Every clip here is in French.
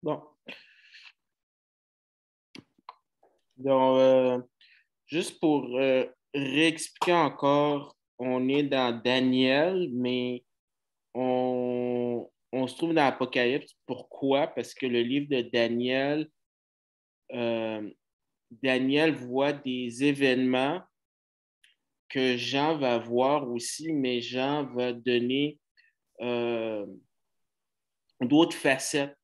Bon. Donc, juste pour réexpliquer encore, on est dans Daniel, mais on se trouve dans l'Apocalypse. Pourquoi? Parce que le livre de Daniel, euh, Daniel voit des événements que Jean va voir aussi, mais Jean va donner euh, d'autres facettes.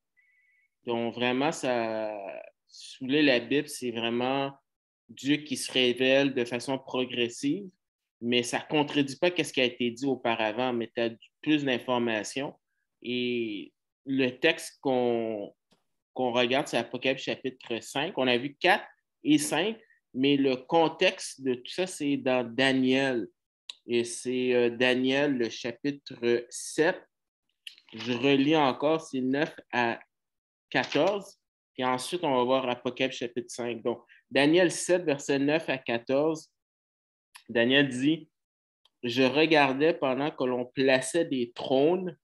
Donc, vraiment, ça, sous la Bible, c'est vraiment Dieu qui se révèle de façon progressive, mais ça ne contredit pas ce qui a été dit auparavant, mais tu as plus d'informations. Et le texte qu'on regarde, c'est Apocalypse chapitre 5. On a vu 4 et 5, mais le contexte de tout ça, c'est dans Daniel. Et c'est Daniel, le chapitre 7. Je relis encore, c'est 9 à 14. Puis ensuite, on va voir Apocalypse chapitre 5. Donc, Daniel 7, verset 9 à 14. Daniel dit, je regardais pendant que l'on plaçait des trônes,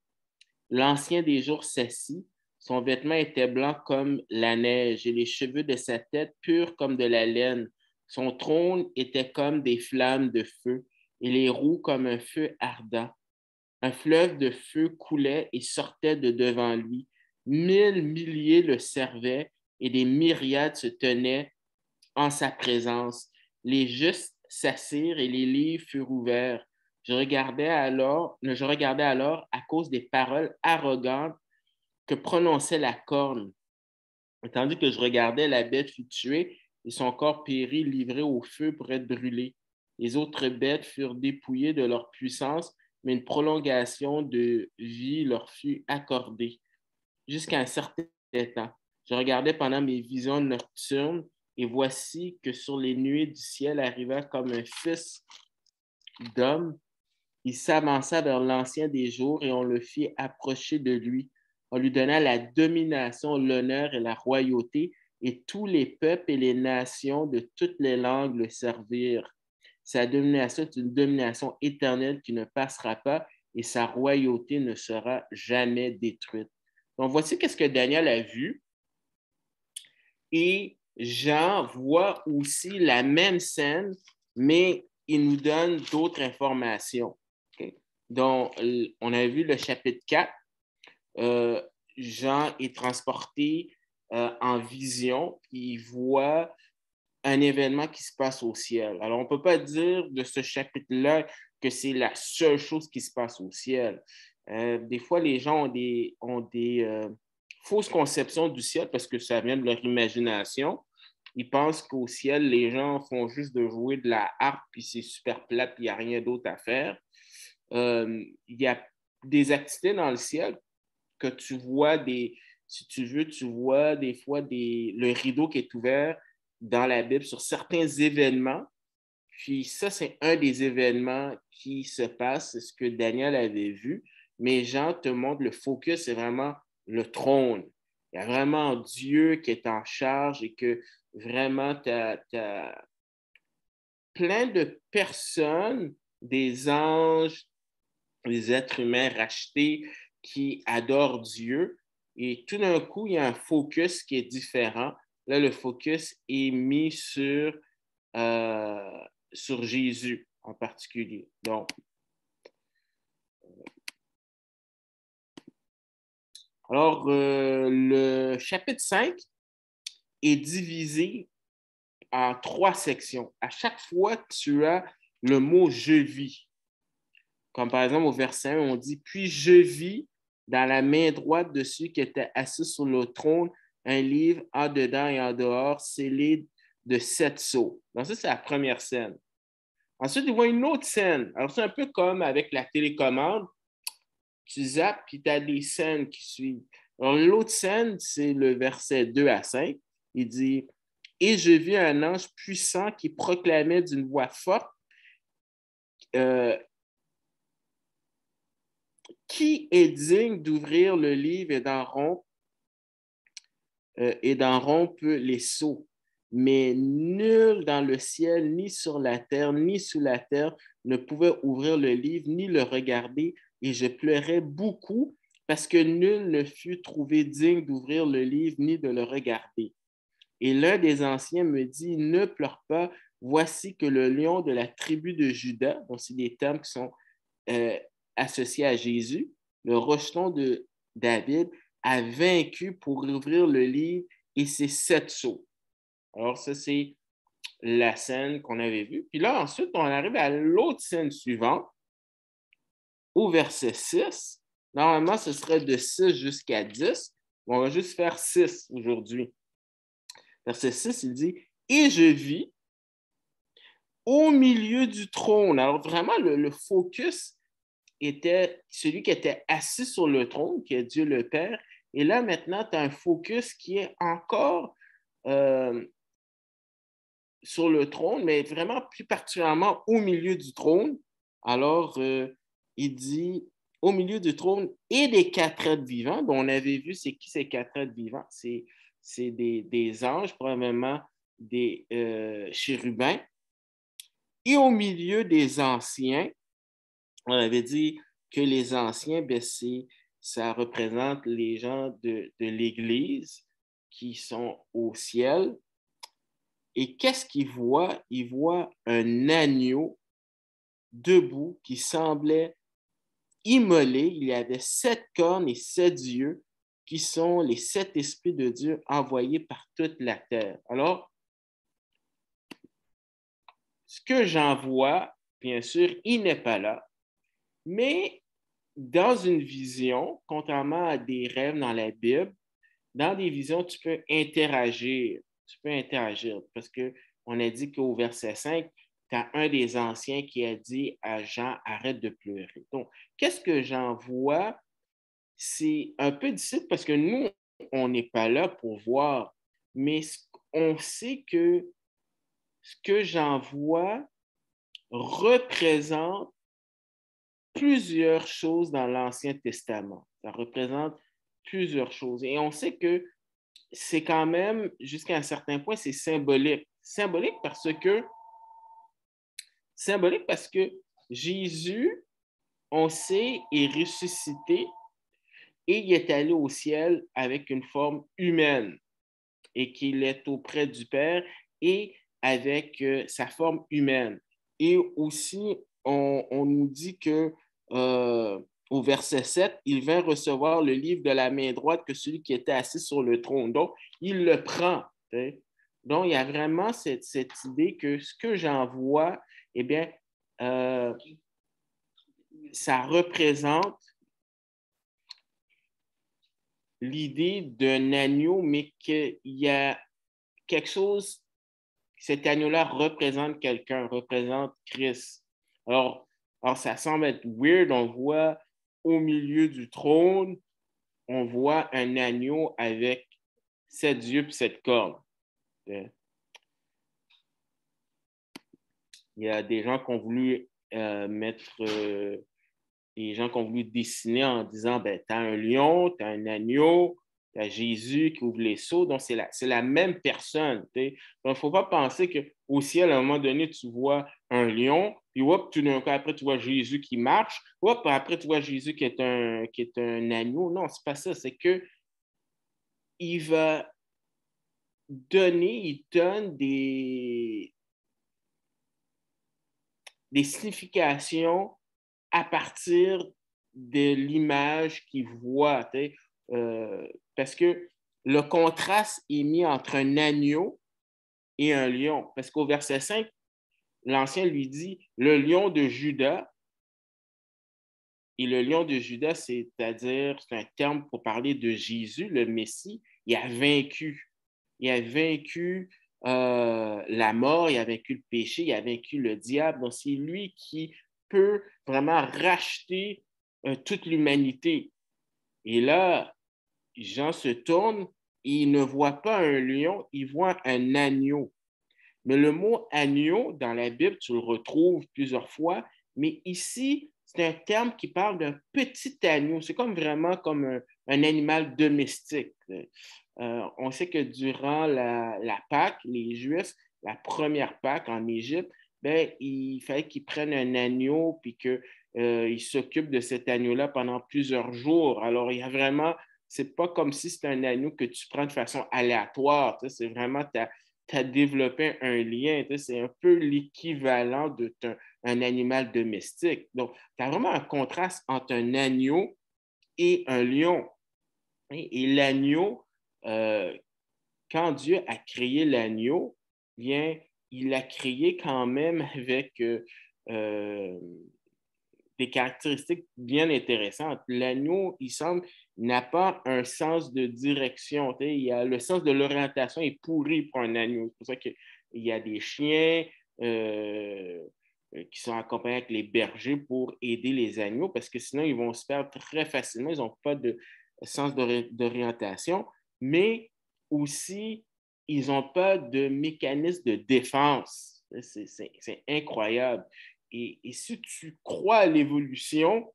l'ancien des jours s'assit, son vêtement était blanc comme la neige et les cheveux de sa tête purs comme de la laine. Son trône était comme des flammes de feu et les roues comme un feu ardent. Un fleuve de feu coulait et sortait de devant lui. 1000 milliers le servaient et des myriades se tenaient en sa présence. Les justes s'assirent et les livres furent ouverts. Je regardais alors à cause des paroles arrogantes que prononçait la corne. Tandis que je regardais, la bête fut tuée et son corps périt, livré au feu pour être brûlé. Les autres bêtes furent dépouillées de leur puissance, mais une prolongation de vie leur fut accordée jusqu'à un certain temps. Je regardais pendant mes visions nocturnes et voici que sur les nuées du ciel arriva comme un fils d'homme. Il s'avança vers l'ancien des jours et on le fit approcher de lui. On lui donna la domination, l'honneur et la royauté, et tous les peuples et les nations de toutes les langues le servirent. Sa domination est une domination éternelle qui ne passera pas et sa royauté ne sera jamais détruite. Donc, voici qu'est-ce que Daniel a vu. Et Jean voit aussi la même scène, mais il nous donne d'autres informations. Okay? Donc, on a vu le chapitre 4. Jean est transporté en vision, puis il voit un événement qui se passe au ciel. Alors, on ne peut pas dire de ce chapitre-là que c'est la seule chose qui se passe au ciel. Des fois, les gens ont des fausses conceptions du ciel parce que ça vient de leur imagination. Ils pensent qu'au ciel, les gens font juste de jouer de la harpe, puis c'est super plat, puis il n'y a rien d'autre à faire. Il y a des activités dans le ciel que tu vois si tu veux, tu vois des fois le rideau qui est ouvert dans la Bible sur certains événements. Puis ça, c'est un des événements qui se passe, c'est ce que Daniel avait vu. Mais Jean te montre le focus, c'est vraiment le trône. Il y a vraiment Dieu qui est en charge et que vraiment, tu as plein de personnes, des anges, des êtres humains rachetés qui adorent Dieu. Et tout d'un coup, il y a un focus qui est différent. Là, le focus est mis sur Jésus en particulier. Donc, alors, le chapitre 5 est divisé en 3 sections. À chaque fois, tu as le mot je vis. Comme par exemple, au verset 1, on dit puis je vis dans la main droite de celui qui était assis sur le trône un livre en dedans et en dehors, scellé de 7 sceaux. Donc, ça, c'est la première scène. Ensuite, il voit une autre scène. Alors, c'est un peu comme avec la télécommande. Tu zappes, puis tu as des scènes qui suivent. Alors, l'autre scène, c'est le verset 2 à 5. Il dit et je vis un ange puissant qui proclamait d'une voix forte euh, qui est digne d'ouvrir le livre et d'en rompre les sceaux? Mais nul dans le ciel, ni sur la terre, ni sous la terre ne pouvait ouvrir le livre, ni le regarder. Et je pleurais beaucoup parce que nul ne fut trouvé digne d'ouvrir le livre ni de le regarder. Et l'un des anciens me dit, ne pleure pas, voici que le lion de la tribu de Juda, donc c'est des termes qui sont euh, associés à Jésus, le rejeton de David, a vaincu pour ouvrir le livre et ses 7 sceaux. Alors ça, c'est la scène qu'on avait vue. Puis là, ensuite, on arrive à l'autre scène suivante, au verset 6. Normalement, ce serait de 6 jusqu'à 10. On va juste faire 6 aujourd'hui. Verset 6, il dit, « Et je vis au milieu du trône. » Alors vraiment, le focus était celui qui était assis sur le trône, qui est Dieu le Père. Et là, maintenant, tu as un focus qui est encore sur le trône, mais vraiment plus particulièrement au milieu du trône. Alors, il dit au milieu du trône et des 4 êtres vivants, dont on avait vu c'est qui ces 4 êtres vivants. C'est des anges, probablement des chérubins. Et au milieu des anciens, on avait dit que les anciens, ben, ça représente les gens de l'Église qui sont au ciel. Et qu'est-ce qu'il voit? Il voit un agneau debout qui semblait immolé. Il y avait 7 cornes et 7 yeux qui sont les 7 esprits de Dieu envoyés par toute la terre. Alors, ce que j'en vois, bien sûr, il n'est pas là, mais dans une vision, contrairement à des rêves dans la Bible, dans des visions, tu peux interagir. Tu peux interagir parce qu'on a dit qu'au verset 5, tu as un des anciens qui a dit à Jean, arrête de pleurer. Donc, qu'est-ce que j'en vois? C'est un peu difficile parce que nous, on n'est pas là pour voir, mais on sait que ce que j'en vois représente plusieurs choses dans l'Ancien Testament. Ça représente plusieurs choses. Et on sait que c'est quand même, jusqu'à un certain point, c'est symbolique. Symbolique parce que Jésus, on sait, est ressuscité et il est allé au ciel avec une forme humaine et qu'il est auprès du Père et avec sa forme humaine. Et aussi, on nous dit que au verset 7, il vint recevoir le livre de la main droite que celui qui était assis sur le trône. Donc, il le prend. T'sais. Donc, il y a vraiment cette idée que ce que j'en vois, eh bien, ça représente l'idée d'un agneau, mais qu'il y a quelque chose, cet agneau-là représente quelqu'un, représente Christ. Alors, ça semble être weird, on voit au milieu du trône, on voit un agneau avec 7 yeux et 7 cornes. Il y a des gens qui ont voulu des gens qui ont voulu dessiner en disant, ben, tu as un lion, tu as un agneau, tu as Jésus qui ouvre les seaux, donc c'est la même personne. Donc, il ne faut pas penser qu'au ciel, à un moment donné, tu vois un lion, puis hop, tout d'un coup, après, tu vois Jésus qui marche, hop, après, tu vois Jésus qui est un agneau. Non, c'est pas ça, c'est que il va il donne des significations à partir de l'image qu'il voit. Parce que le contraste est mis entre un agneau et un lion. Parce qu'au verset 5, l'Ancien lui dit le lion de Juda. Et le lion de Juda, c'est-à-dire, c'est un terme pour parler de Jésus, le Messie. Il a vaincu. Il a vaincu la mort, il a vaincu le péché, il a vaincu le diable. Donc, c'est lui qui peut vraiment racheter toute l'humanité. Et là, Jean se tourne et il ne voit pas un lion, il voit un agneau. Mais le mot agneau, dans la Bible, tu le retrouves plusieurs fois, mais ici, c'est un terme qui parle d'un petit agneau. C'est comme vraiment comme un animal domestique. On sait que durant la Pâque, les Juifs, la première Pâque en Égypte, ben, il fallait qu'ils prennent un agneau puis que il s'occupe de cet agneau-là pendant plusieurs jours. Alors, il y a vraiment, c'est pas comme si c'était un agneau que tu prends de façon aléatoire. C'est vraiment, tu as développé un lien. C'est un peu l'équivalent d'un animal domestique. Donc, tu as vraiment un contraste entre un agneau et un lion. Et l'agneau, quand Dieu a créé l'agneau, bien, il l'a créé quand même avec des caractéristiques bien intéressantes. L'agneau, il semble, n'a pas un sens de direction. Il y a, le sens de l'orientation est pourri pour un agneau. C'est pour ça qu'il y a des chiens qui sont accompagnés avec les bergers pour aider les agneaux, parce que sinon, ils vont se perdre très facilement. Ils n'ont pas de sens d'orientation, mais aussi, ils n'ont pas de mécanisme de défense. C'est incroyable. Et si tu crois à l'évolution,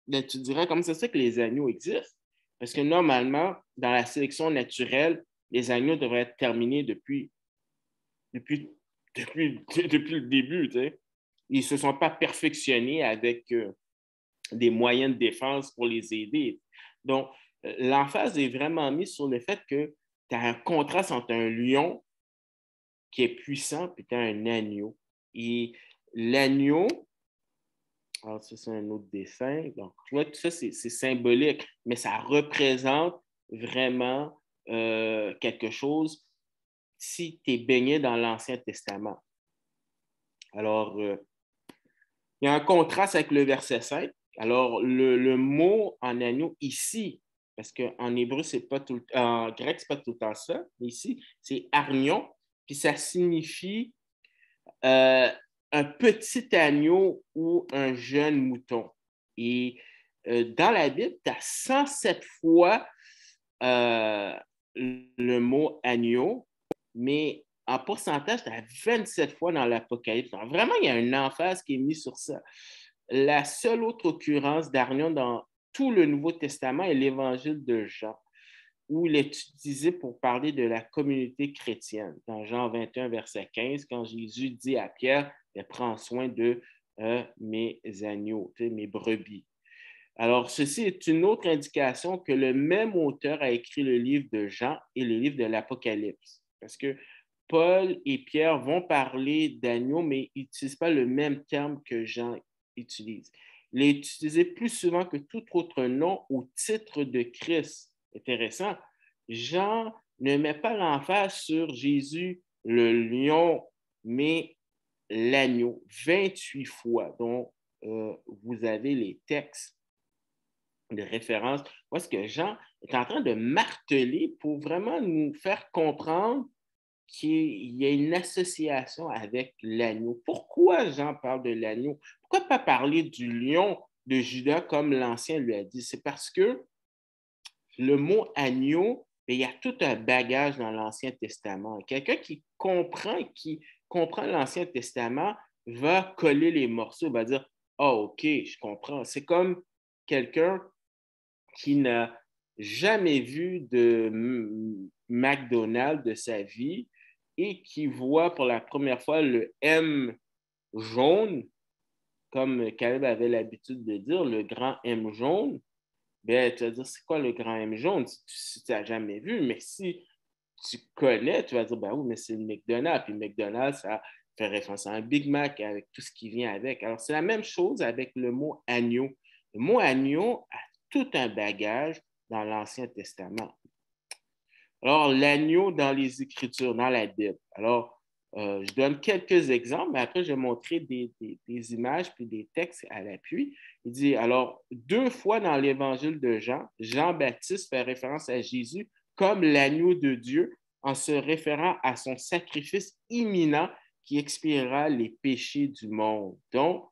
ben, tu dirais comment c'est ça que les agneaux existent. Parce que normalement, dans la sélection naturelle, les agneaux devraient être terminés depuis, depuis le début. Tu sais. Ils ne se sont pas perfectionnés avec des moyens de défense pour les aider. Donc, l'emphase est vraiment mise sur le fait que tu as un contraste entre un lion qui est puissant et tu as un agneau. Et l'agneau, alors ça, c'est un autre dessin. Donc, tu vois, tout ça, c'est symbolique, mais ça représente vraiment quelque chose si tu es baigné dans l'Ancien Testament. Alors, il y a un contraste avec le verset 5. Alors, le mot en agneau ici, parce qu'en hébreu, c'est pas tout, en grec, c'est pas tout le temps ça, mais ici, c'est arnion, puis ça signifie euh, un petit agneau ou un jeune mouton. Et dans la Bible, tu as 107 fois le mot agneau, mais en pourcentage, tu as 27 fois dans l'Apocalypse. Donc, vraiment, il y a une emphase qui est mise sur ça. La seule autre occurrence d'Arnion dans tout le Nouveau Testament est l'Évangile de Jean, où il est utilisé pour parler de la communauté chrétienne. Dans Jean 21, verset 15, quand Jésus dit à Pierre, prends soin de mes agneaux, mes brebis. Alors, ceci est une autre indication que le même auteur a écrit le livre de Jean et le livre de l'Apocalypse. Parce que Paul et Pierre vont parler d'agneaux, mais ils n'utilisent pas le même terme que Jean utilise. Il est utilisé plus souvent que tout autre nom au titre de Christ. Intéressant. Jean ne met pas l'emphase sur Jésus, le lion, mais l'agneau, 28 fois. Donc, vous avez les textes de référence. Où est-ce que Jean est en train de marteler pour vraiment nous faire comprendre qu'il y a une association avec l'agneau. Pourquoi Jean parle de l'agneau? Pourquoi pas parler du lion de Juda comme l'Ancien lui a dit? C'est parce que le mot agneau, il y a tout un bagage dans l'Ancien Testament. Quelqu'un qui comprend l'Ancien Testament va coller les morceaux, va dire, ah, OK, je comprends. C'est comme quelqu'un qui n'a jamais vu de McDonald's de sa vie et qui voit pour la première fois le M jaune, comme Caleb avait l'habitude de dire, le grand M jaune, ben, tu vas dire, c'est quoi le grand M jaune si tu n'as jamais vu? Mais si tu connais, tu vas dire, ben oui, mais c'est le McDonald's. Puis McDonald's, ça fait référence à un Big Mac avec tout ce qui vient avec. Alors, c'est la même chose avec le mot agneau. Le mot agneau a tout un bagage dans l'Ancien Testament. Alors, l'agneau dans les Écritures, dans la Bible. Alors, je donne quelques exemples, mais après, je vais montrer des images puis des textes à l'appui. Il dit, alors, 2 fois dans l'Évangile de Jean, Jean-Baptiste fait référence à Jésus comme l'agneau de Dieu en se référant à son sacrifice imminent qui expiera les péchés du monde. Donc,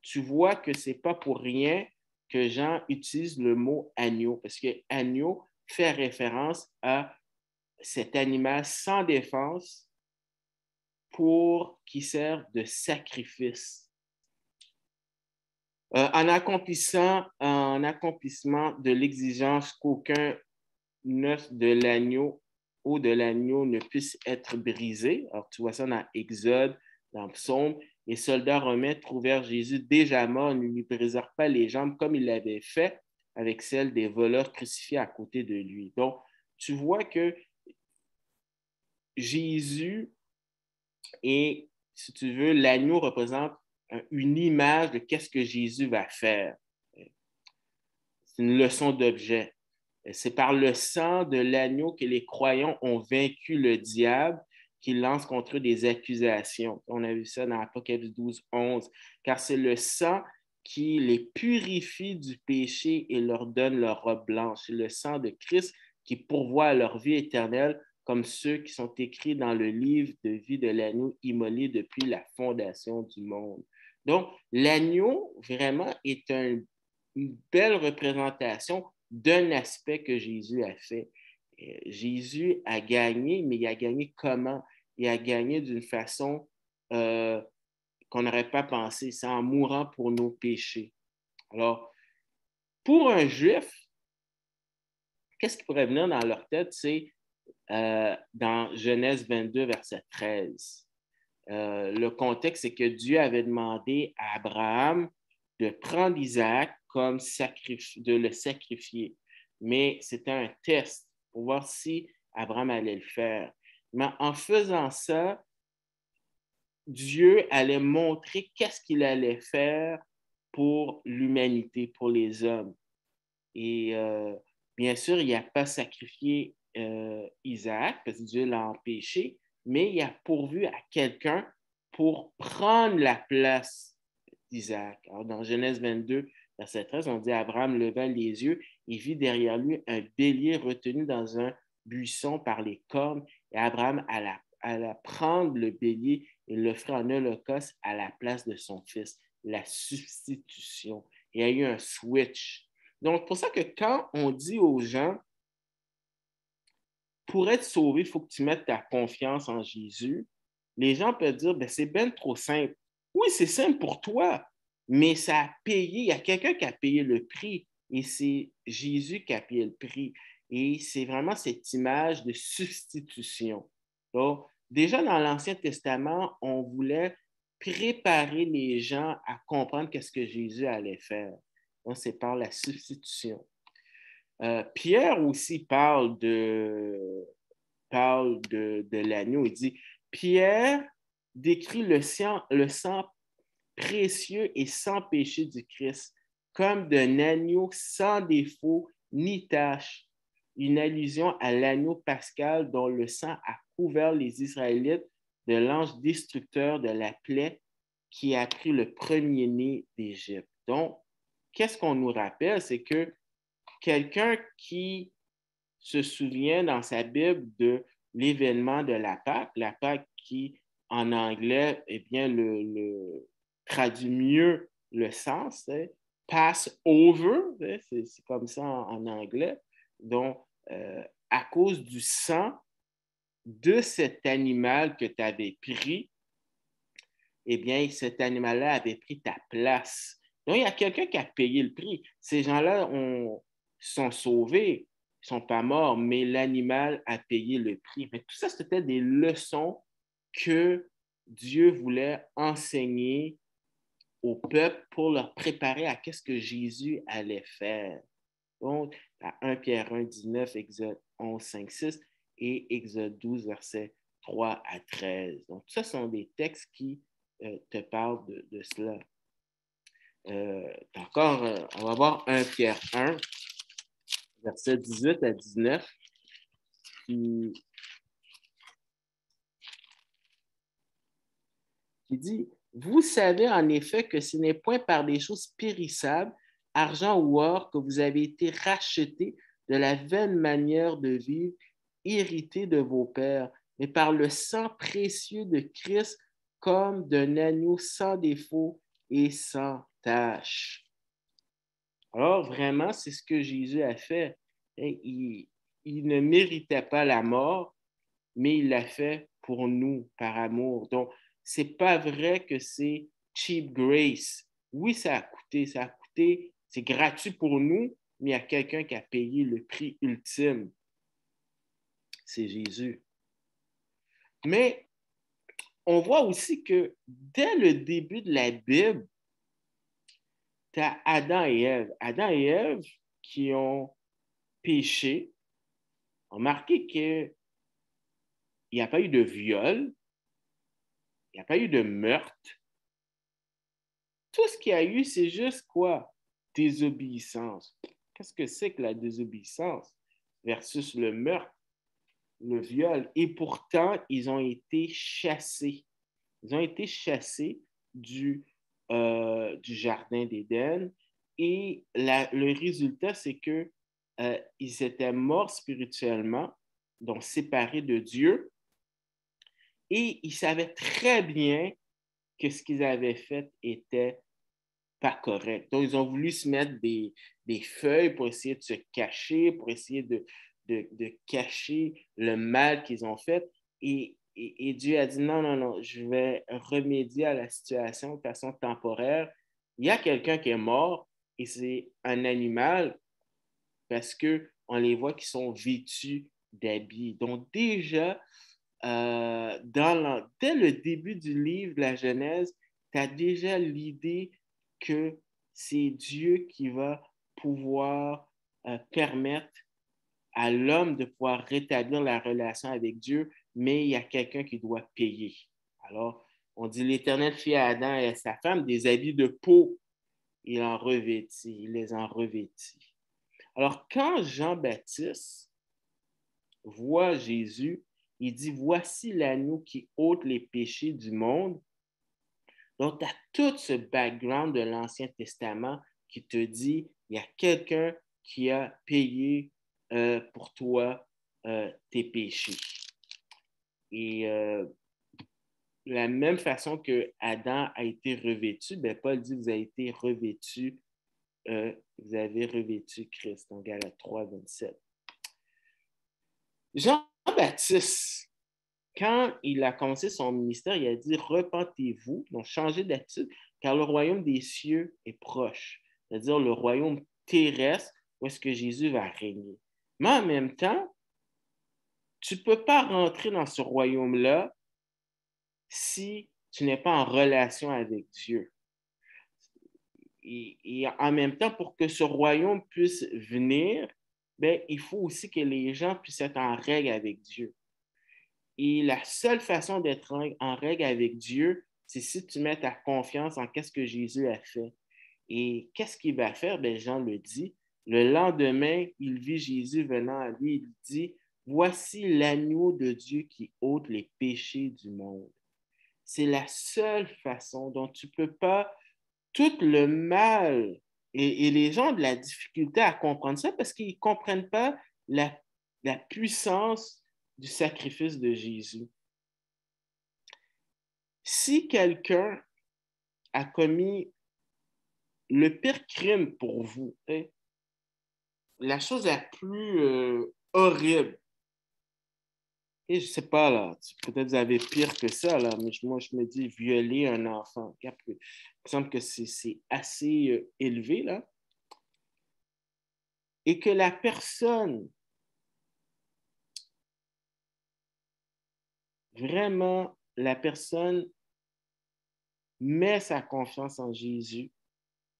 tu vois que ce n'est pas pour rien que Jean utilise le mot agneau, parce que agneau fait référence à cet animal sans défense pour qui sert de sacrifice. En accomplissement de l'exigence qu'aucun œuf de l'agneau ou de l'agneau ne puisse être brisé. Alors, tu vois ça dans Exode, dans Psaume. les soldats romains trouvèrent Jésus déjà mort, ne lui brisèrent pas les jambes comme ils l'avaient fait avec celles des voleurs crucifiés à côté de lui. Donc, tu vois que Jésus est, si tu veux, l'agneau représente une image de qu'est-ce que Jésus va faire. C'est une leçon d'objet. C'est par le sang de l'agneau que les croyants ont vaincu le diable qui lance contre eux des accusations. On a vu ça dans Apocalypse 12, 11. Car c'est le sang qui les purifie du péché et leur donne leur robe blanche. C'est le sang de Christ qui pourvoit à leur vie éternelle, comme ceux qui sont écrits dans le livre de vie de l'agneau immolé depuis la fondation du monde. Donc, l'agneau, vraiment, est une belle représentation d'un aspect que Jésus a fait. Jésus a gagné, mais il a gagné comment? Il a gagné d'une façon qu'on n'aurait pas pensé, c'est en mourant pour nos péchés. Alors, pour un juif, qu'est-ce qui pourrait venir dans leur tête? C'est dans Genèse 22, verset 13. Le contexte, c'est que Dieu avait demandé à Abraham de prendre Isaac comme de le sacrifier. Mais c'était un test pour voir si Abraham allait le faire. Mais en faisant ça, Dieu allait montrer qu'est-ce qu'il allait faire pour l'humanité, pour les hommes. Et bien sûr, il n'a pas sacrifié Isaac parce que Dieu l'a empêché, mais il a pourvu à quelqu'un pour prendre la place d'Isaac. Alors, dans Genèse 22, verset 13, on dit Abraham leva les yeux et vit derrière lui un bélier retenu dans un buisson par les cornes, et Abraham alla prendre le bélier et l'offrir en holocauste à la place de son fils, la substitution. Il y a eu un switch. Donc, pour ça que quand on dit aux gens, pour être sauvé, il faut que tu mettes ta confiance en Jésus, les gens peuvent dire, ben, c'est bien trop simple. Oui, c'est simple pour toi, mais ça a payé, il y a quelqu'un qui a payé le prix, et c'est Jésus qui a payé le prix. Et c'est vraiment cette image de substitution. Donc, déjà dans l'Ancien Testament, on voulait préparer les gens à comprendre qu'est-ce que Jésus allait faire. Donc, c'est par la substitution. Pierre aussi parle de l'agneau. Il dit, Pierre décrit le sang précieux et sans péché du Christ comme d'un agneau sans défaut ni tache, une allusion à l'agneau pascal dont le sang a couvert les Israélites de l'ange destructeur de la plaie qui a pris le premier-né d'Égypte. Donc, qu'est-ce qu'on nous rappelle? C'est que quelqu'un qui se souvient dans sa Bible de l'événement de la Pâque qui, en anglais, eh bien, traduit mieux le sens, pass over, c'est comme ça en anglais. Donc, à cause du sang de cet animal que tu avais pris, eh bien, cet animal-là avait pris ta place. Donc, il y a quelqu'un qui a payé le prix. Ces gens-là sont sauvés, ils ne sont pas morts, mais l'animal a payé le prix. Mais tout ça, c'était des leçons que Dieu voulait enseigner au peuple pour leur préparer à qu'est-ce que Jésus allait faire. Donc, à 1 Pierre 1, 19, Exode 11, 5, 6 et Exode 12, versets 3 à 13. Donc, ça sont des textes qui te parlent de cela. Encore, on va voir 1 Pierre 1, versets 18 à 19, qui dit, vous savez en effet que ce n'est point par des choses périssables, argent ou or, que vous avez été rachetés de la vaine manière de vivre héritée de vos pères, mais par le sang précieux de Christ comme d'un agneau sans défaut et sans tache. Alors, vraiment, c'est ce que Jésus a fait. Il ne méritait pas la mort, mais il l'a fait pour nous, par amour. Donc, c'est pas vrai que c'est cheap grace. Oui, ça a coûté, c'est gratuit pour nous, mais il y a quelqu'un qui a payé le prix ultime. C'est Jésus. Mais on voit aussi que dès le début de la Bible, tu as Adam et Ève. Adam et Ève qui ont péché. Remarquez qu'il n'y a pas eu de viol, il n'y a pas eu de meurtre. Tout ce qu'il y a eu, c'est juste quoi? Désobéissance. Qu'est-ce que c'est que la désobéissance versus le meurtre, le viol? Et pourtant, ils ont été chassés. Ils ont été chassés du jardin d'Éden. Et le résultat, c'est que ils étaient morts spirituellement, donc séparés de Dieu. Et ils savaient très bien que ce qu'ils avaient fait était pas correct. Donc, ils ont voulu se mettre des feuilles pour essayer de se cacher, pour essayer de cacher le mal qu'ils ont fait. Et Dieu a dit, non, non, non, je vais remédier à la situation de façon temporaire. Il y a quelqu'un qui est mort et c'est un animal parce qu'on les voit qui sont vêtus d'habits. Donc déjà, dès le début du livre de la Genèse, tu as déjà l'idée que c'est Dieu qui va pouvoir permettre à l'homme de pouvoir rétablir la relation avec Dieu, mais il y a quelqu'un qui doit payer. Alors, on dit l'Éternel fit à Adam et à sa femme des habits de peau. Il les en revêtit. Alors, quand Jean-Baptiste voit Jésus, il dit, voici l'agneau qui ôte les péchés du monde. Donc, tu as tout ce background de l'Ancien Testament qui te dit, il y a quelqu'un qui a payé pour toi tes péchés. Et la même façon que Adam a été revêtu, ben Paul dit, vous avez été revêtu, vous avez revêtu Christ, dans Galates 3, 27. Jean-Baptiste, quand il a commencé son ministère, il a dit, repentez-vous, donc changez d'attitude, car le royaume des cieux est proche. C'est-à-dire le royaume terrestre où est-ce que Jésus va régner. Mais en même temps, tu ne peux pas rentrer dans ce royaume-là si tu n'es pas en relation avec Dieu. Et en même temps, pour que ce royaume puisse venir, ben, il faut aussi que les gens puissent être en règle avec Dieu. Et la seule façon d'être en règle avec Dieu, c'est si tu mets ta confiance en qu'est-ce que Jésus a fait. Et qu'est-ce qu'il va faire? Ben, Jean le dit. Le lendemain, il vit Jésus venant à lui. Il dit, voici l'agneau de Dieu qui ôte les péchés du monde. C'est la seule façon dont tu ne peux pas, tout le mal, et les gens ont de la difficulté à comprendre ça parce qu'ils ne comprennent pas la puissance du sacrifice de Jésus. Si quelqu'un a commis le pire crime pour vous, hein, la chose la plus horrible, et je ne sais pas, là, peut-être vous avez pire que ça, là, mais moi, je me dis violer un enfant. Il me semble que c'est assez élevé, là. Et que la personne, vraiment, la personne met sa confiance en Jésus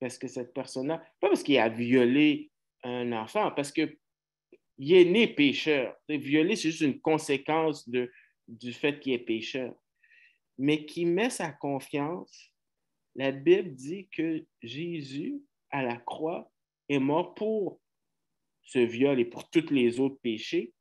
parce que cette personne-là, pas parce qu'il a violé un enfant, parce qu'il est né pécheur. Violer, c'est juste une conséquence du fait qu'il est pécheur. Mais qui met sa confiance, la Bible dit que Jésus, à la croix, est mort pour ce viol et pour tous les autres péchés,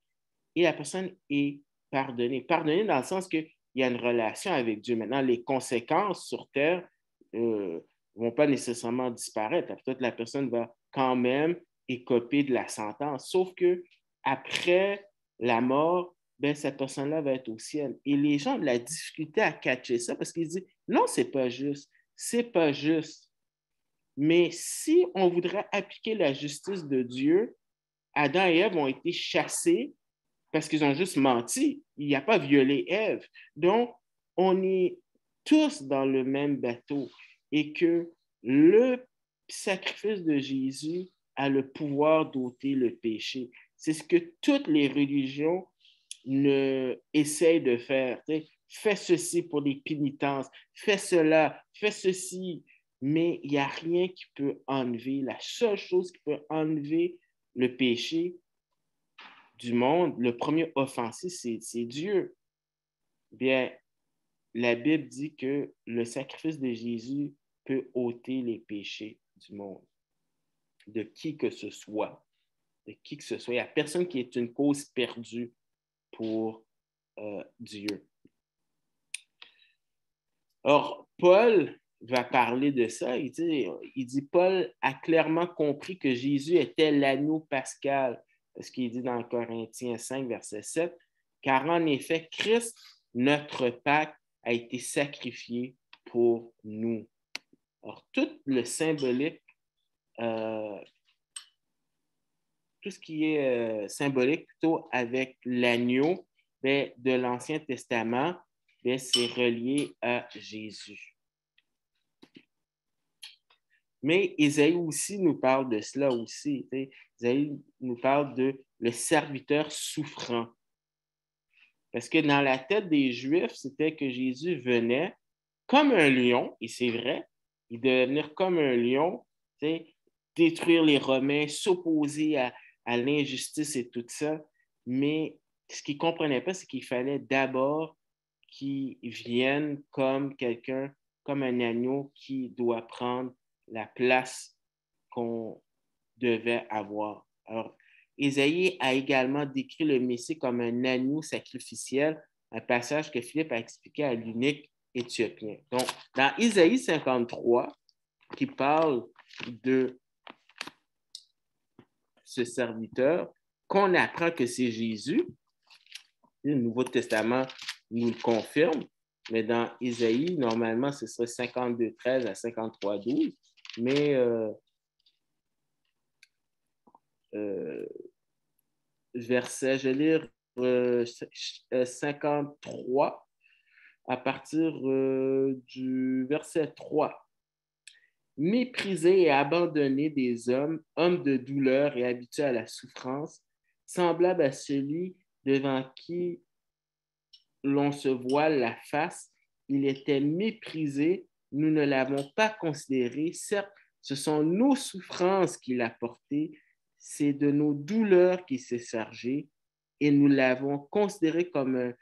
et la personne est pardonnée. Pardonnée dans le sens qu'il y a une relation avec Dieu. Maintenant, les conséquences sur terre ne vont pas nécessairement disparaître. Peut-être la personne va quand même écoper de la sentence. Sauf que après la mort, ben, cette personne-là va être au ciel. Et les gens ont de la difficulté à catcher ça parce qu'ils disent non, c'est pas juste. C'est pas juste. Mais si on voudrait appliquer la justice de Dieu, Adam et Ève ont été chassés parce qu'ils ont juste menti. Il n'y a pas violé Ève. Donc, on est tous dans le même bateau et que le sacrifice de Jésus a le pouvoir d'ôter le péché. C'est ce que toutes les religions essayent de faire. fais ceci pour les pénitences, fais cela, fais ceci. Mais il n'y a rien qui peut enlever. La seule chose qui peut enlever le péché du monde, le premier offensé, c'est Dieu. Bien, la Bible dit que le sacrifice de Jésus peut ôter les péchés du monde, de qui que ce soit. De qui que ce soit. Il n'y a personne qui est une cause perdue pour Dieu. Or, Paul va parler de ça. Il dit, Paul a clairement compris que Jésus était l'agneau pascal, ce qu'il dit dans Corinthiens 5, verset 7, car en effet, Christ, notre Pâque, a été sacrifié pour nous. Alors, tout le symbolique, tout ce qui est symbolique plutôt avec l'agneau de l'Ancien Testament, c'est relié à Jésus. Mais Isaïe aussi nous parle de cela aussi. Isaïe nous parle de le serviteur souffrant. Parce que dans la tête des Juifs, c'était que Jésus venait comme un lion, et c'est vrai, il devait venir comme un lion, détruire les Romains, s'opposer à l'injustice et tout ça. Mais ce qu'il ne comprenait pas, c'est qu'il fallait d'abord qu'il vienne comme quelqu'un, comme un agneau qui doit prendre la place qu'on devait avoir. Alors, Ésaïe a également décrit le Messie comme un agneau sacrificiel, un passage que Philippe a expliqué à l'eunuque éthiopien. Donc, dans Ésaïe 53, qui parle de ce serviteur, qu'on apprend que c'est Jésus, le Nouveau Testament nous le confirme, mais dans Ésaïe, normalement, ce serait 52:13 à 53:12, mais verset, je vais lire 53 à partir du verset 3. Méprisé et abandonné des hommes, homme de douleur et habitué à la souffrance, semblable à celui devant qui l'on se voile la face, il était méprisé, nous ne l'avons pas considéré. Certes, ce sont nos souffrances qu'il a portées, c'est de nos douleurs qu'il s'est chargé, et nous l'avons considéré comme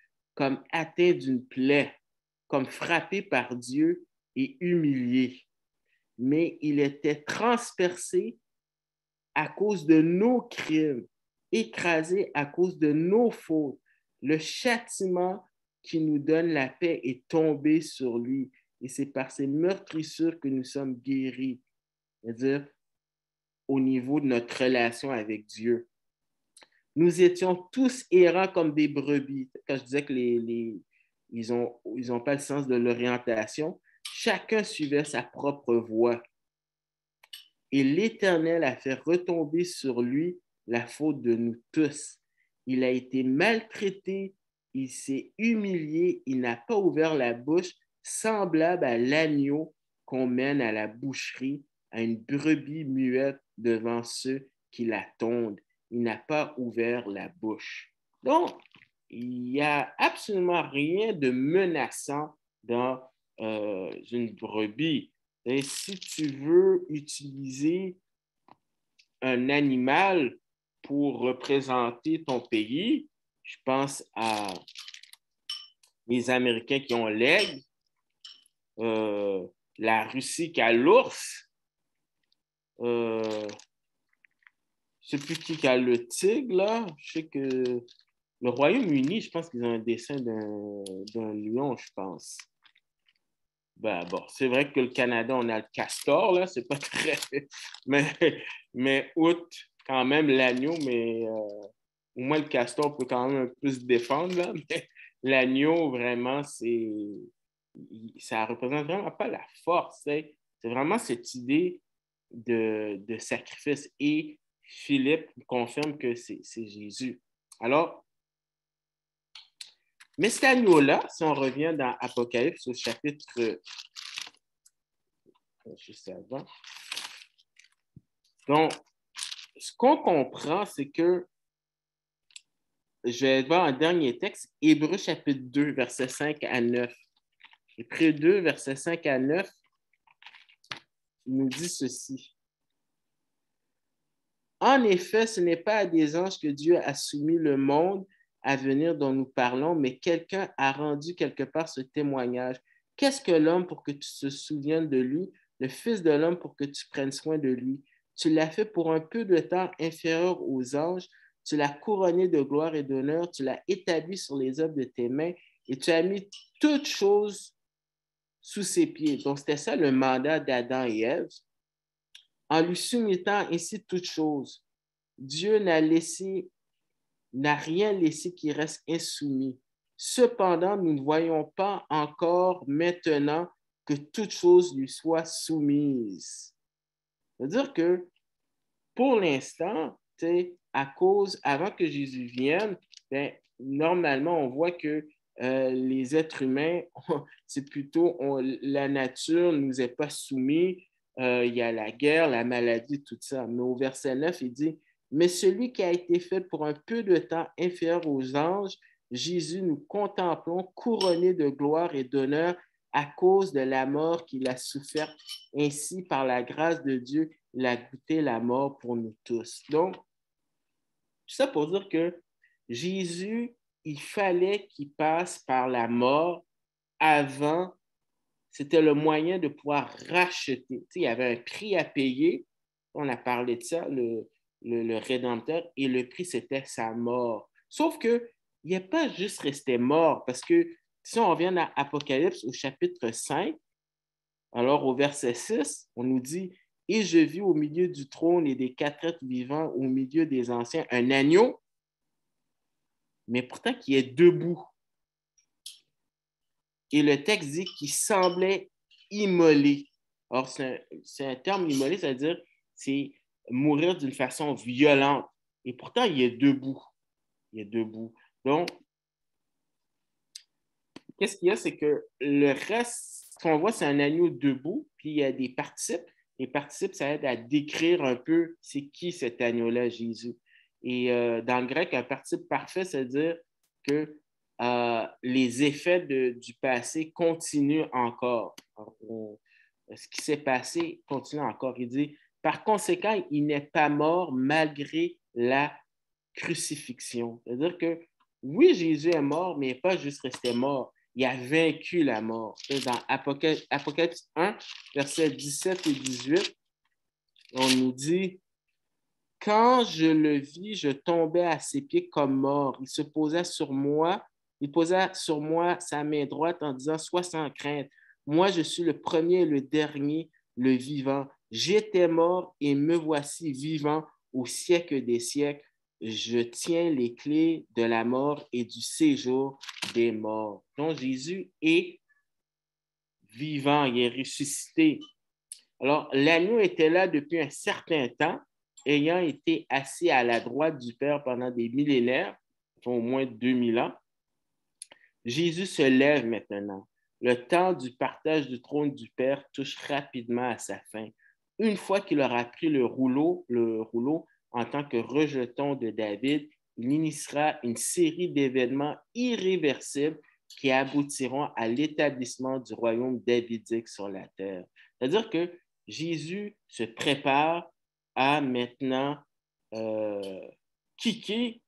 atteint d'une plaie, comme frappé par Dieu et humilié. Mais il était transpercé à cause de nos crimes, écrasé à cause de nos fautes. Le châtiment qui nous donne la paix est tombé sur lui. Et c'est par ses meurtrissures que nous sommes guéris. C'est-à-dire au niveau de notre relation avec Dieu. Nous étions tous errants comme des brebis. Quand je disais que ils ont pas le sens de l'orientation, chacun suivait sa propre voie. Et l'Éternel a fait retomber sur lui la faute de nous tous. Il a été maltraité, il s'est humilié, il n'a pas ouvert la bouche, semblable à l'agneau qu'on mène à la boucherie, à une brebis muette devant ceux qui la tondent. Il n'a pas ouvert la bouche. Donc, il n'y a absolument rien de menaçant dans une brebis. Et si tu veux utiliser un animal pour représenter ton pays, je pense à les Américains qui ont l'aigle, la Russie qui a l'ours, je ne sais plus qui a le tigre, là. Je sais que le Royaume-Uni, je pense qu'ils ont un dessin d'un lion, je pense. Ben bon, c'est vrai que le Canada, on a le castor, là, c'est pas très. mais outre quand même l'agneau, mais au moins le castor peut quand même un peu se défendre, là. Mais l'agneau, vraiment, ça représente vraiment pas la force. C'est vraiment cette idée de sacrifice. Et Philippe confirme que c'est Jésus. Alors, mais cet agneau-là, si on revient dans Apocalypse au chapitre juste avant. Donc, ce qu'on comprend, c'est que je vais voir un dernier texte, Hébreux chapitre 2, versets 5 à 9. Hébreux 2, versets 5 à 9, il nous dit ceci. En effet, ce n'est pas à des anges que Dieu a soumis le monde à venir dont nous parlons, mais quelqu'un a rendu quelque part ce témoignage. Qu'est-ce que l'homme pour que tu te souviennes de lui, le Fils de l'homme pour que tu prennes soin de lui? Tu l'as fait pour un peu de temps inférieur aux anges, tu l'as couronné de gloire et d'honneur, tu l'as établi sur les œuvres de tes mains et tu as mis toutes choses sous ses pieds. Donc, c'était ça le mandat d'Adam et Ève. En lui soumettant ainsi toutes choses, Dieu n'a rien laissé qui reste insoumis. Cependant, nous ne voyons pas encore maintenant que toutes choses lui soient soumises. C'est-à-dire que pour l'instant, avant que Jésus vienne, normalement, on voit que les êtres humains, c'est plutôt la nature ne nous est pas soumise. Il y a la guerre, la maladie, tout ça. Mais au verset 9, il dit, mais celui qui a été fait pour un peu de temps inférieur aux anges, Jésus, nous contemplons couronné de gloire et d'honneur à cause de la mort qu'il a soufferte. Ainsi, par la grâce de Dieu, il a goûté la mort pour nous tous. Donc, tout ça pour dire que Jésus, il fallait qu'il passe par la mort avant. C'était le moyen de pouvoir racheter. Il y avait un prix à payer. On a parlé de ça, le Rédempteur, et le prix, c'était sa mort. Sauf qu'il n'est pas juste resté mort, parce que si on revient à Apocalypse au chapitre 5, alors au verset 6, on nous dit « Et je vis au milieu du trône et des quatre êtres vivants, au milieu des anciens, un agneau, mais pourtant qui est debout. » Et le texte dit qu'il semblait immolé. Or, c'est un terme immolé, c'est-à-dire c'est mourir d'une façon violente. Et pourtant, il est debout. Il est debout. Donc, qu'est-ce qu'il y a? C'est que le reste, ce qu'on voit, c'est un agneau debout, puis il y a des participes. Les participes, ça aide à décrire un peu c'est qui cet agneau-là, Jésus. Et dans le grec, un participe parfait, c'est-à-dire que les effets du passé continuent encore. Ce qui s'est passé continue encore. Il dit, par conséquent, il n'est pas mort malgré la crucifixion. C'est-à-dire que oui, Jésus est mort, mais il n'est pas juste resté mort. Il a vaincu la mort. Dans Apocalypse 1, versets 17 et 18, on nous dit « Quand je le vis, je tombais à ses pieds comme mort. Il posa sur moi sa main droite en disant « Sois sans crainte. Moi, je suis le premier et le dernier, le vivant. J'étais mort et me voici vivant au siècle des siècles. Je tiens les clés de la mort et du séjour des morts. » Donc, Jésus est vivant, il est ressuscité. Alors, l'agneau était là depuis un certain temps, ayant été assis à la droite du Père pendant des millénaires, au moins 2000 ans. Jésus se lève maintenant. Le temps du partage du trône du Père touche rapidement à sa fin. Une fois qu'il aura pris le rouleau en tant que rejeton de David, il initiera une série d'événements irréversibles qui aboutiront à l'établissement du royaume davidique sur la terre. C'est-à-dire que Jésus se prépare à maintenant kicker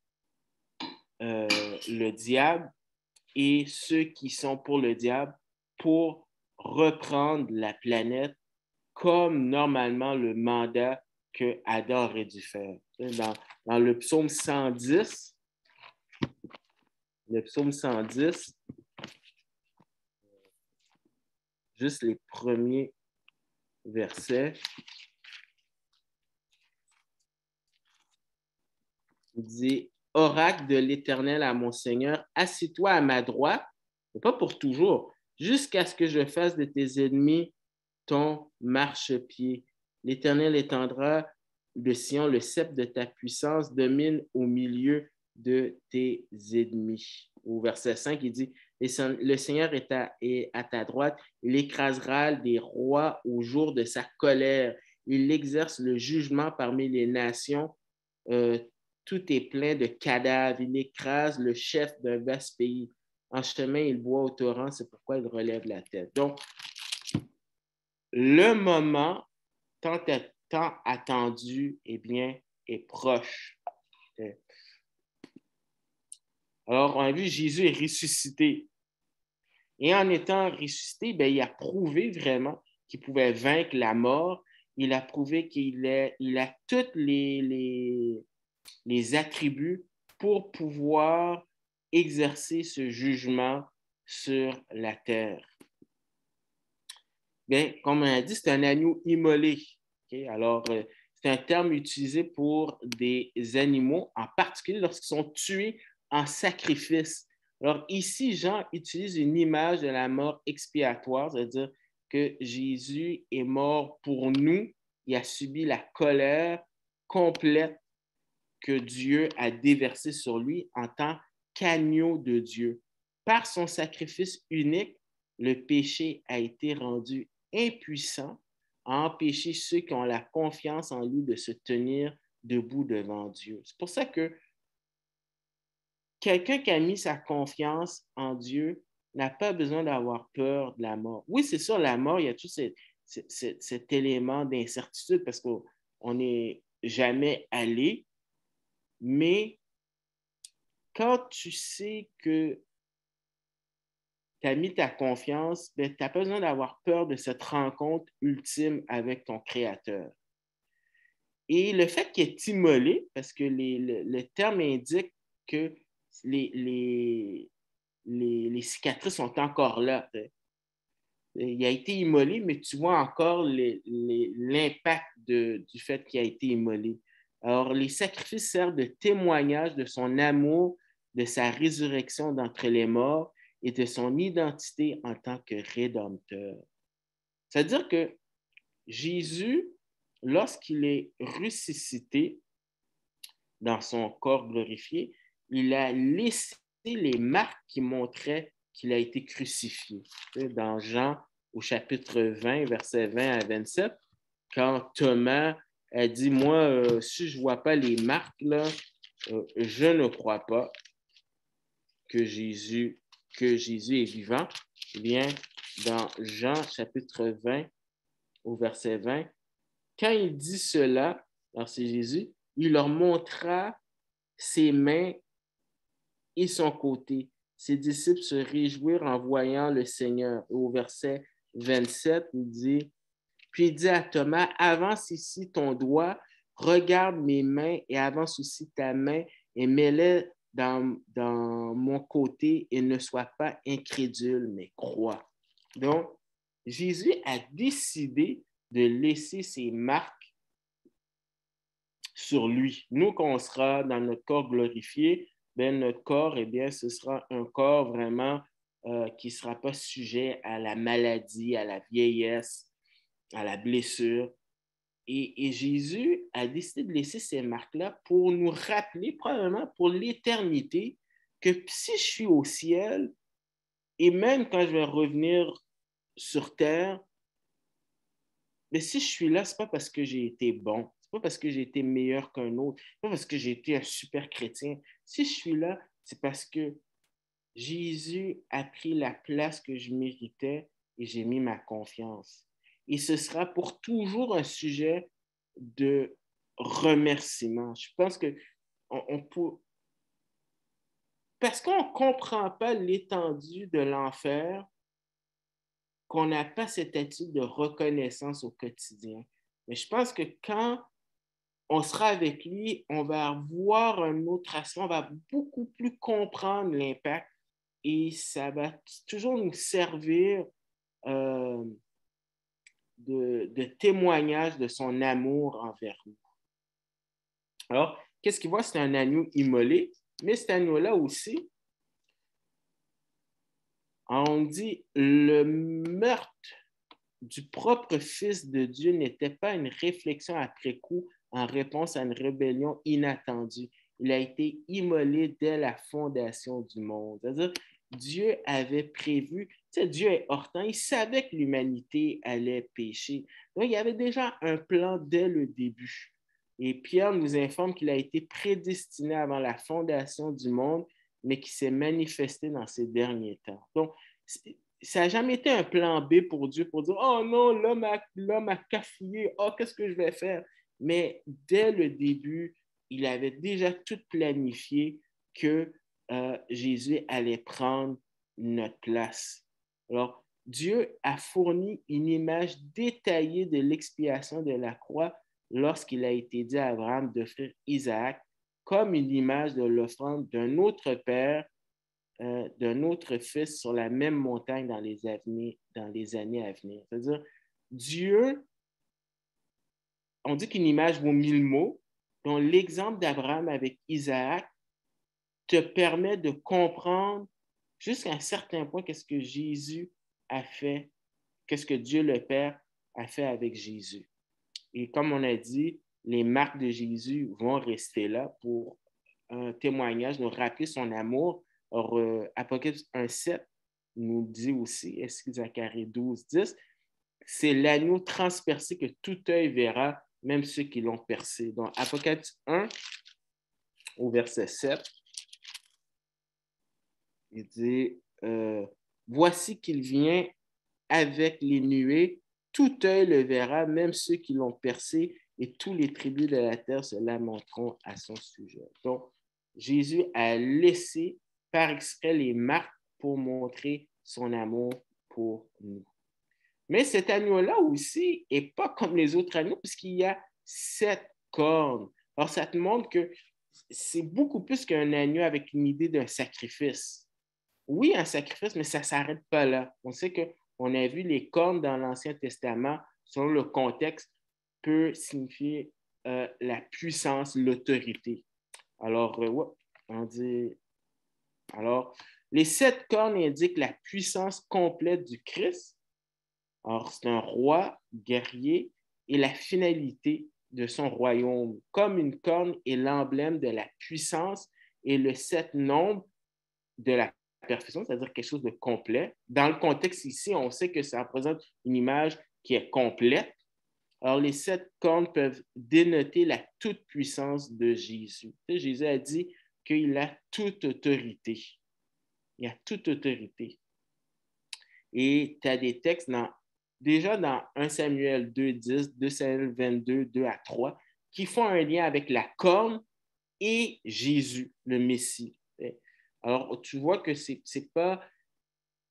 le diable et ceux qui sont pour le diable pour reprendre la planète comme normalement le mandat que Adam aurait dû faire. Dans le psaume 110, juste les premiers versets, il dit « Oracle de l'Éternel à mon Seigneur, assis-toi à ma droite, mais pas pour toujours, jusqu'à ce que je fasse de tes ennemis ton marchepied. L'Éternel étendra de Sion le sceptre de ta puissance, domine au milieu de tes ennemis. » Au verset 5, il dit « Le Seigneur est à ta droite, il écrasera des rois au jour de sa colère. Il exerce le jugement parmi les nations. tout est plein de cadavres. Il écrase le chef d'un vaste pays. En chemin, il boit au torrent, c'est pourquoi il relève la tête. Donc, le moment tant attendu, eh bien, est proche. Alors, on a vu Jésus est ressuscité. Et en étant ressuscité, bien, il a prouvé vraiment qu'il pouvait vaincre la mort. Il a prouvé qu'il a tous les attributs pour pouvoir exercer ce jugement sur la terre. Bien, comme on a dit, c'est un agneau immolé. Okay? Alors, c'est un terme utilisé pour des animaux, en particulier lorsqu'ils sont tués en sacrifice. Alors, ici, Jean utilise une image de la mort expiatoire, c'est-à-dire que Jésus est mort pour nous. Il a subi la colère complète que Dieu a déversée sur lui en tant qu'agneau de Dieu. Par son sacrifice unique, le péché a été rendu impuissant à empêcher ceux qui ont la confiance en lui de se tenir debout devant Dieu. C'est pour ça que quelqu'un qui a mis sa confiance en Dieu n'a pas besoin d'avoir peur de la mort. Oui, c'est sûr, la mort, il y a tout cet élément d'incertitude parce qu'on n'est jamais allé, mais quand tu sais que tu as mis ta confiance, ben, tu n'as pas besoin d'avoir peur de cette rencontre ultime avec ton Créateur. Et le fait qu'il est immolé, parce que le terme indique que les cicatrices sont encore là. Il a été immolé, mais tu vois encore l'impact du fait qu'il a été immolé. Alors, les sacrifices servent de témoignage de son amour, de sa résurrection d'entre les morts et de son identité en tant que rédempteur. C'est-à-dire que Jésus, lorsqu'il est ressuscité dans son corps glorifié, il a laissé les marques qui montraient qu'il a été crucifié. Dans Jean, au chapitre 20, versets 20 à 27, quand Thomas a dit, moi, si je ne vois pas les marques, là, je ne crois pas que Jésus est vivant. Eh bien, dans Jean, chapitre 20, au verset 20, quand il dit cela, alors c'est Jésus, il leur montra ses mains et son côté. Ses disciples se réjouirent en voyant le Seigneur. Au verset 27, il dit, puis il dit à Thomas, avance ici ton doigt, regarde mes mains et avance aussi ta main et mets-les dans mon côté et ne sois pas incrédule, mais crois. Donc, Jésus a décidé de laisser ses marques sur lui. Nous, quand on sera dans notre corps glorifié, ben, notre corps, eh bien, ce sera un corps vraiment qui ne sera pas sujet à la maladie, à la vieillesse, à la blessure. Et Jésus a décidé de laisser ces marques-là pour nous rappeler, probablement pour l'éternité, que si je suis au ciel, et même quand je vais revenir sur terre, mais si je suis là, ce n'est pas parce que j'ai été bon, ce n'est pas parce que j'ai été meilleur qu'un autre, ce n'est pas parce que j'ai été un super chrétien. Si je suis là, c'est parce que Jésus a pris la place que je méritais et j'ai mis ma confiance. Et ce sera pour toujours un sujet de remerciement. Je pense que on peut, parce qu'on ne comprend pas l'étendue de l'enfer, qu'on n'a pas cette attitude de reconnaissance au quotidien. Mais je pense que quand on sera avec lui, on va avoir un autre aspect, on va beaucoup plus comprendre l'impact et ça va toujours nous servir euh, de témoignage de son amour envers nous. Alors, qu'est-ce qu'il voit? C'est un agneau immolé, mais cet agneau-là aussi, on dit le meurtre du propre Fils de Dieu n'était pas une réflexion après coup en réponse à une rébellion inattendue. Il a été immolé dès la fondation du monde. C'est-à-dire, Dieu avait prévu, tu sais, Dieu est hors temps, il savait que l'humanité allait pécher. Donc, il y avait déjà un plan dès le début. Et Pierre nous informe qu'il a été prédestiné avant la fondation du monde, mais qui s'est manifesté dans ces derniers temps. Donc, ça n'a jamais été un plan B pour Dieu, pour dire, oh non, l'homme a cafouillé, oh, qu'est-ce que je vais faire? Mais dès le début, il avait déjà tout planifié que Jésus allait prendre notre place. Alors, Dieu a fourni une image détaillée de l'expiation de la croix lorsqu'il a été dit à Abraham d'offrir Isaac comme une image de l'offrande d'un autre père, d'un autre fils sur la même montagne dans les années à venir. C'est-à-dire, Dieu, on dit qu'une image vaut 1000 mots, donc l'exemple d'Abraham avec Isaac te permet de comprendre jusqu'à un certain point qu'est-ce que Jésus a fait, qu'est-ce que Dieu le Père a fait avec Jésus. Et comme on a dit, les marques de Jésus vont rester là pour un témoignage, nous rappeler son amour. Or, Apocalypse 1,7 nous dit aussi, est-ce que Zacharie 12,10, c'est l'agneau transpercé que tout œil verra, même ceux qui l'ont percé. Donc, Apocalypse 1, au verset 7, il dit, voici qu'il vient avec les nuées, tout œil le verra, même ceux qui l'ont percé, et tous les tribus de la terre se lamenteront à son sujet. Donc, Jésus a laissé par exprès les marques pour montrer son amour pour nous. Mais cet agneau-là aussi n'est pas comme les autres agneaux, puisqu'il y a 7 cornes. Alors, ça te montre que c'est beaucoup plus qu'un agneau avec une idée d'un sacrifice. Oui, un sacrifice, mais ça ne s'arrête pas là. On sait qu'on a vu les cornes dans l'Ancien Testament, selon le contexte, peut signifier la puissance, l'autorité. Alors, ouais, on dit. Alors, les 7 cornes indiquent la puissance complète du Christ. Alors, c'est un roi guerrier et la finalité de son royaume. Comme une corne est l'emblème de la puissance et le 7 nombre de la perfection, c'est-à-dire quelque chose de complet. Dans le contexte ici, on sait que ça représente une image qui est complète. Alors, les 7 cornes peuvent dénoter la toute-puissance de Jésus. Jésus a dit qu'il a toute autorité. Il a toute autorité. Et tu as des textes déjà dans 1 Samuel 2,10, 2 Samuel 22, 2 à 3, qui font un lien avec la corne et Jésus, le Messie. Alors, tu vois que c'est pas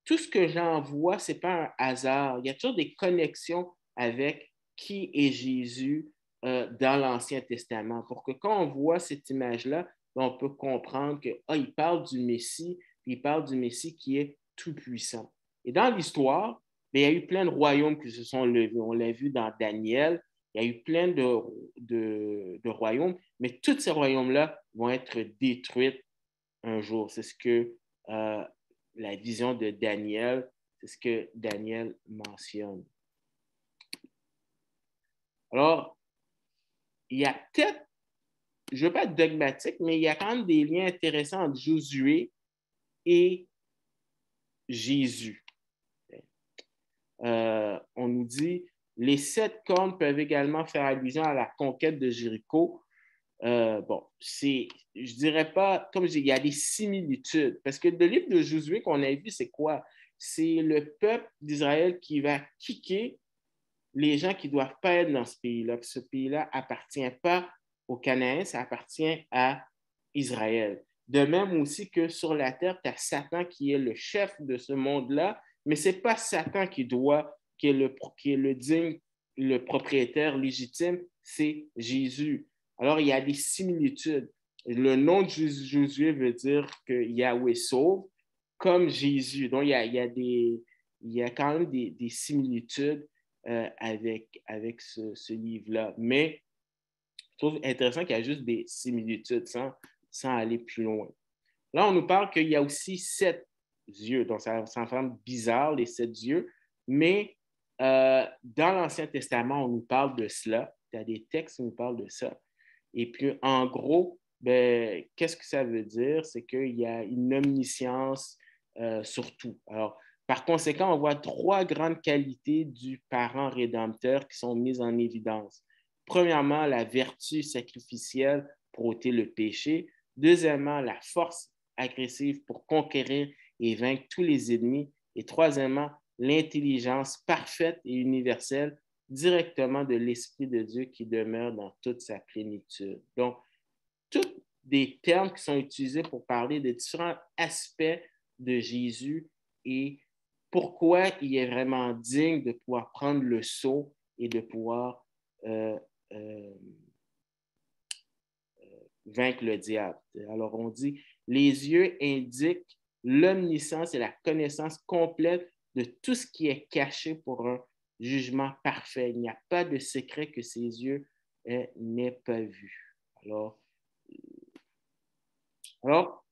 tout ce que j'en vois, ce n'est pas un hasard. Il y a toujours des connexions avec qui est Jésus dans l'Ancien Testament. Pour que quand on voit cette image-là, on peut comprendre qu'il parle du Messie, puis il parle du Messie qui est tout-puissant. Et dans l'histoire, il y a eu plein de royaumes qui se sont levés. On l'a vu dans Daniel, il y a eu plein de royaumes, mais tous ces royaumes-là vont être détruits un jour. C'est ce que la vision de Daniel, c'est ce que Daniel mentionne. Alors, il y a peut-être, je ne veux pas être dogmatique, mais il y a quand même des liens intéressants entre Josué et Jésus. On nous dit, les 7 cornes peuvent également faire allusion à la conquête de Jéricho. Je dirais pas, comme je dis, il y a des similitudes. Parce que le livre de Josué qu'on a vu, c'est quoi? C'est le peuple d'Israël qui va kicker les gens qui ne doivent pas être dans ce pays-là. Ce pays-là n'appartient pas aux Cananéens, ça appartient à Israël. De même aussi que sur la terre, tu as Satan qui est le chef de ce monde-là, mais ce n'est pas Satan qui est le digne, le propriétaire légitime, c'est Jésus. Alors, il y a des similitudes. Le nom de Josué veut dire que Yahweh sauve, comme Jésus. Donc, il y a quand même des similitudes avec ce livre-là. Mais je trouve intéressant qu'il y a juste des similitudes sans aller plus loin. Là, on nous parle qu'il y a aussi 7 yeux. Donc, ça semble bizarre, les 7 yeux. Mais dans l'Ancien Testament, on nous parle de cela. Il y a des textes qui nous parlent de ça. Et puis, en gros, qu'est-ce que ça veut dire? C'est qu'il y a une omniscience sur tout. Alors, par conséquent, on voit 3 grandes qualités du parent rédempteur qui sont mises en évidence. premièrement, la vertu sacrificielle pour ôter le péché. Deuxièmement, la force agressive pour conquérir et vaincre tous les ennemis. Et troisièmement, l'intelligence parfaite et universelle directement de l'Esprit de Dieu qui demeure dans toute sa plénitude. Donc, tous des termes qui sont utilisés pour parler de différents aspects de Jésus et pourquoi il est vraiment digne de pouvoir prendre le sceau et de pouvoir vaincre le diable. Alors, on dit, les yeux indiquent l'omniscience et la connaissance complète de tout ce qui est caché pour un jugement parfait. Il n'y a pas de secret que ses yeux n'aient pas vu. Alors,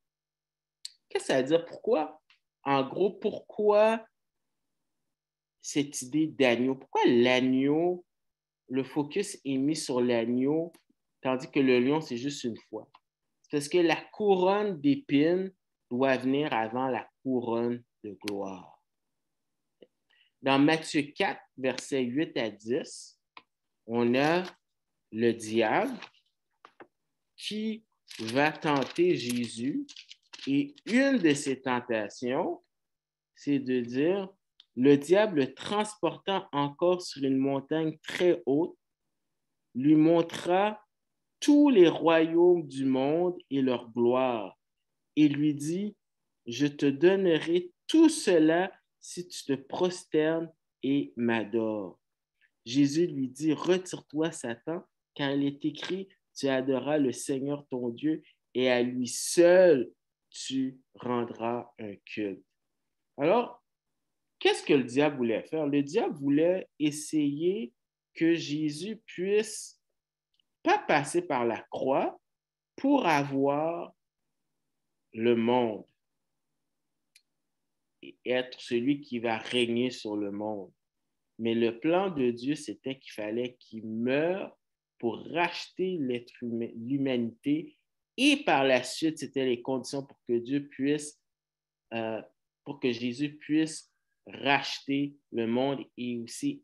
qu'est-ce que ça veut dire? Pourquoi? En gros, pourquoi cette idée d'agneau? Pourquoi l'agneau, le focus est mis sur l'agneau, tandis que le lion, c'est juste une fois? C'est parce que la couronne d'épines doit venir avant la couronne de gloire. Dans Matthieu 4, versets 8 à 10, on a le diable qui va tenter Jésus et une de ses tentations, c'est de dire, le diable le transportant encore sur une montagne très haute, lui montra tous les royaumes du monde et leur gloire, et lui dit, je te donnerai tout cela si tu te prosternes et m'adores. Jésus lui dit, retire-toi, Satan, car il est écrit, tu adoreras le Seigneur ton Dieu et à lui seul tu rendras un culte. Alors, qu'est-ce que le diable voulait faire? Le diable voulait essayer que Jésus puisse pas passer par la croix pour avoir le monde et être celui qui va régner sur le monde. Mais le plan de Dieu, c'était qu'il fallait qu'il meure pour racheter l'humanité et par la suite, c'était les conditions pour que Dieu puisse, pour que Jésus puisse racheter le monde et aussi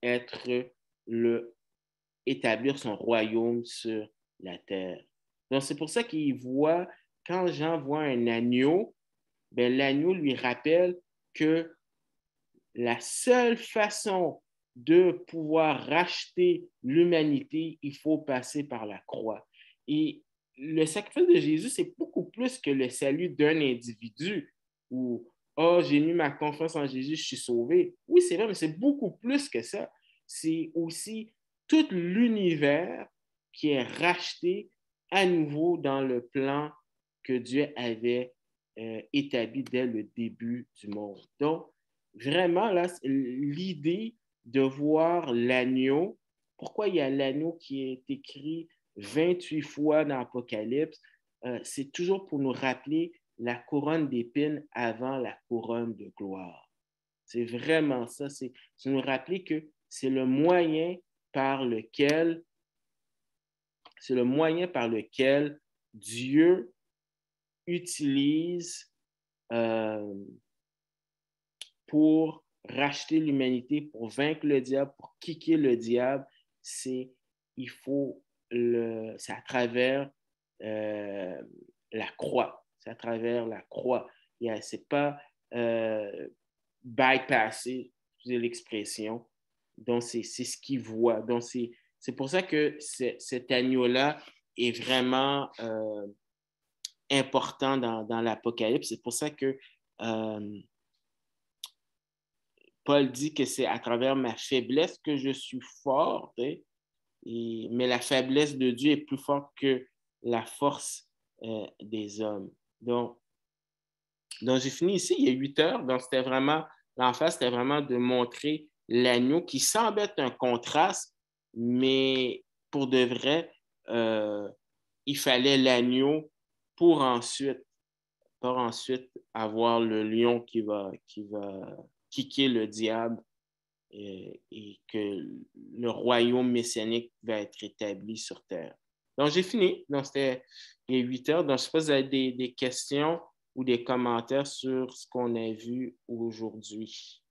établir son royaume sur la terre. Donc, c'est pour ça qu'il voit, quand Jean voit un agneau, ben, l'agneau lui rappelle que la seule façon de pouvoir racheter l'humanité, il faut passer par la croix. Et le sacrifice de Jésus, c'est beaucoup plus que le salut d'un individu où, oh, j'ai mis ma confiance en Jésus, je suis sauvé. Oui, c'est vrai, mais c'est beaucoup plus que ça. C'est aussi tout l'univers qui est racheté à nouveau dans le plan que Dieu avait établi dès le début du monde. Donc, vraiment, là, l'idée de voir l'agneau, pourquoi il y a l'agneau qui est écrit 28 fois dans l'Apocalypse, c'est toujours pour nous rappeler la couronne d'épines avant la couronne de gloire. C'est vraiment ça, c'est nous rappeler que c'est le moyen par lequel Dieu utilise pour racheter l'humanité, pour vaincre le diable, pour kicker le diable, c'est à travers la croix. C'est à travers la croix. C'est pas bypasser, c'est l'expression. Donc, c'est ce qu'il voit. Donc, c'est pour ça que cet agneau-là est vraiment important dans l'Apocalypse. C'est pour ça que Paul dit que c'est à travers ma faiblesse que je suis fort, hein, mais la faiblesse de Dieu est plus forte que la force des hommes. Donc j'ai fini ici, il y a 8 heures, donc c'était vraiment, l'emphase, c'était vraiment de montrer l'agneau qui semble être un contraste, mais pour de vrai, il fallait l'agneau pour ensuite avoir le lion qui va kicker le diable et que le royaume messianique va être établi sur terre. Donc, j'ai fini. Donc, c'était les 8 heures. Donc, je ne sais pas si vous avez des questions ou des commentaires sur ce qu'on a vu aujourd'hui.